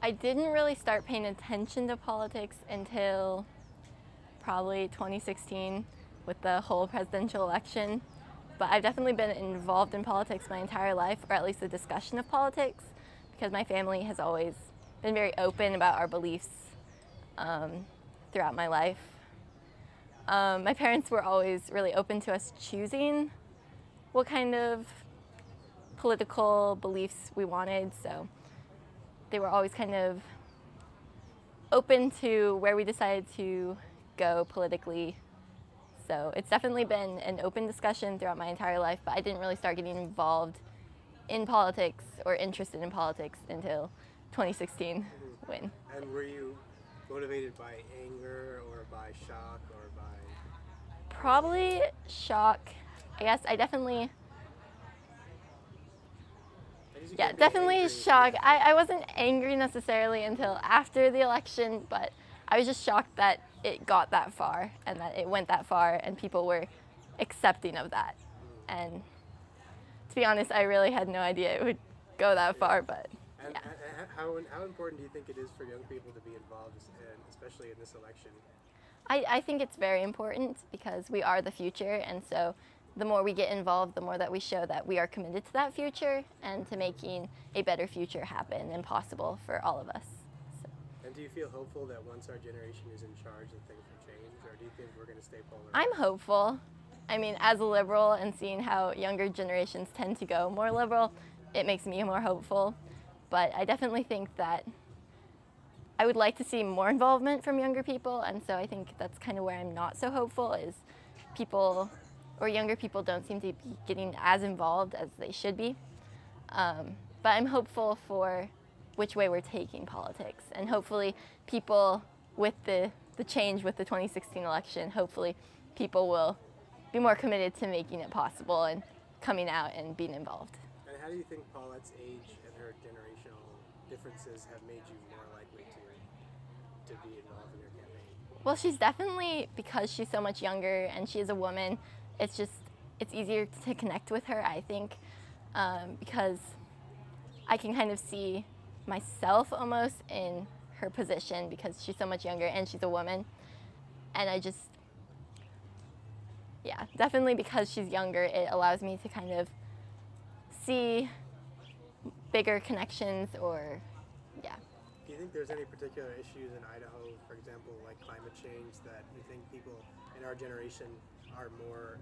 I didn't really start paying attention to politics until probably 2016 with the whole presidential election. But I've definitely been involved in politics my entire life, or at least the discussion of politics, because my family has always been very open about our beliefs throughout my life. My parents were always really open to us choosing what kind of political beliefs we wanted, so they were always kind of open to where we decided to go politically. So it's definitely been an open discussion throughout my entire life, but I didn't really start getting involved in politics or interested in politics until 2016 when. And were you motivated by anger or by shock or by? Probably shock. I guess I definitely, yeah, definitely shock. I wasn't angry necessarily until after the election, but I was just shocked that it got that far and that it went that far and people were accepting of that. And to be honest, I really had no idea it would go that far, but and, yeah. and how important do you think it is for young people to be involved, especially in this election? I think it's very important because we are the future, and so the more we get involved, the more that we show that we are committed to that future and to making a better future happen and possible for all of us. So. And do you feel hopeful that once our generation is in charge that things will change, or do you think we're going to stay polar? I'm hopeful. I mean, as a liberal and seeing how younger generations tend to go more liberal, it makes me more hopeful. But I definitely think that I would like to see more involvement from younger people, and so I think that's kind of where I'm not so hopeful, is people or younger people don't seem to be getting as involved as they should be. But I'm hopeful for which way we're taking politics, and hopefully people with the change with the 2016 election, hopefully people will be more committed to making it possible and coming out and being involved. And how do you think Paulette's age and her generational differences have made you more likely to be involved in your campaign? Well, she's definitely, because she's so much younger and she is a woman, it's easier to connect with her, I think, because I can kind of see myself almost in her position because she's so much younger and she's a woman. And yeah, definitely because she's younger, it allows me to kind of see bigger connections or, yeah. Do you think there's any particular issues in Idaho, for example, like climate change, that you think people in our generation are more,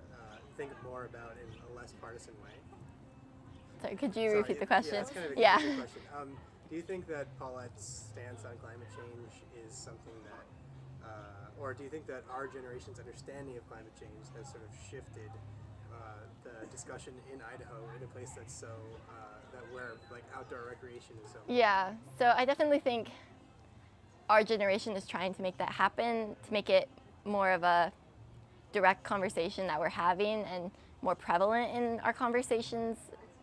think more about in a less partisan way? Sorry, could you repeat the question? Yeah, that's kind of a yeah. question. Do you think that Paulette's stance on climate change is something that, or do you think that our generation's understanding of climate change has sort of shifted the discussion in Idaho in a place that's so, that where like outdoor recreation is so? Yeah, so I definitely think our generation is trying to make that happen, to make it more of a direct conversation that we're having and more prevalent in our conversations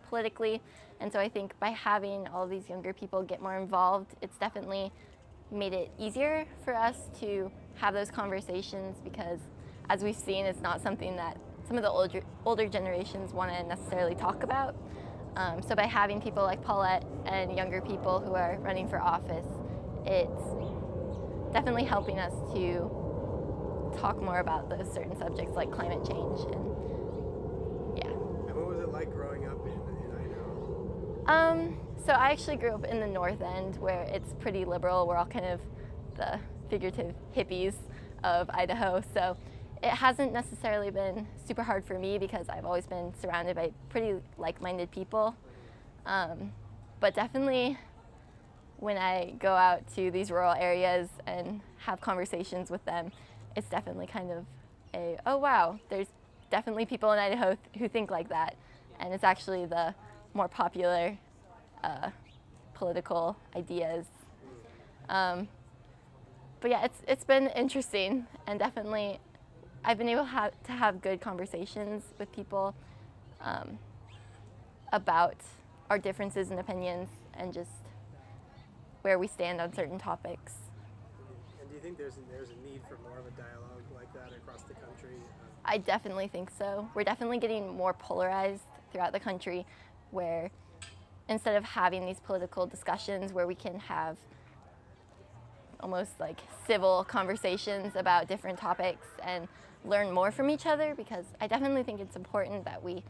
politically. And so I think by having all of these younger people get more involved, it's definitely made it easier for us to have those conversations, because as we've seen, it's not something that some of the older generations want to necessarily talk about. So by having people like Paulette and younger people who are running for office, it's definitely helping us to talk more about those certain subjects like climate change. And yeah. And what was it like growing up in Idaho? So I actually grew up in the north end, where it's pretty liberal. We're all kind of the figurative hippies of Idaho. So it hasn't necessarily been super hard for me because I've always been surrounded by pretty like-minded people. But definitely when I go out to these rural areas and have conversations with them, it's definitely kind of oh wow, there's definitely people in Idaho who think like that. And it's actually the more popular political ideas. But yeah, it's been interesting, and definitely I've been able to have good conversations with people about our differences in opinions and just where we stand on certain topics. And do you think there's a need for more of a dialogue like that across the country? I definitely think so. We're definitely getting more polarized throughout the country, where instead of having these political discussions where we can have almost like civil conversations about different topics and learn more from each other, because I definitely think it's important that we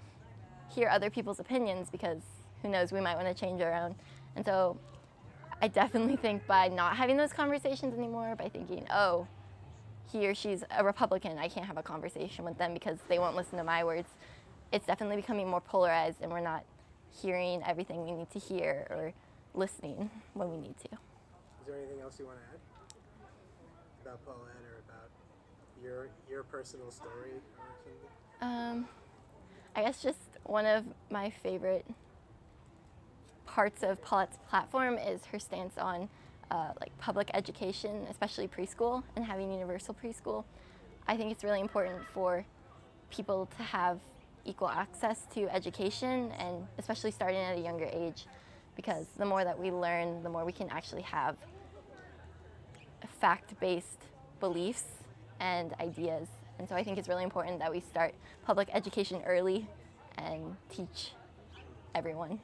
hear other people's opinions, because who knows, we might want to change our own. And so I definitely think by not having those conversations anymore, by thinking, oh, he or she's a Republican, I can't have a conversation with them because they won't listen to my words, it's definitely becoming more polarized, and we're not hearing everything we need to hear or listening when we need to. Is there anything else you want to add about Paulette or about your personal story or something? I guess just one of my favorite parts of Paulette's platform is her stance on like public education, especially preschool, and having universal preschool. I think it's really important for people to have equal access to education, and especially starting at a younger age, because the more that we learn, the more we can actually have fact-based beliefs and ideas. And so I think it's really important that we start public education early and teach everyone.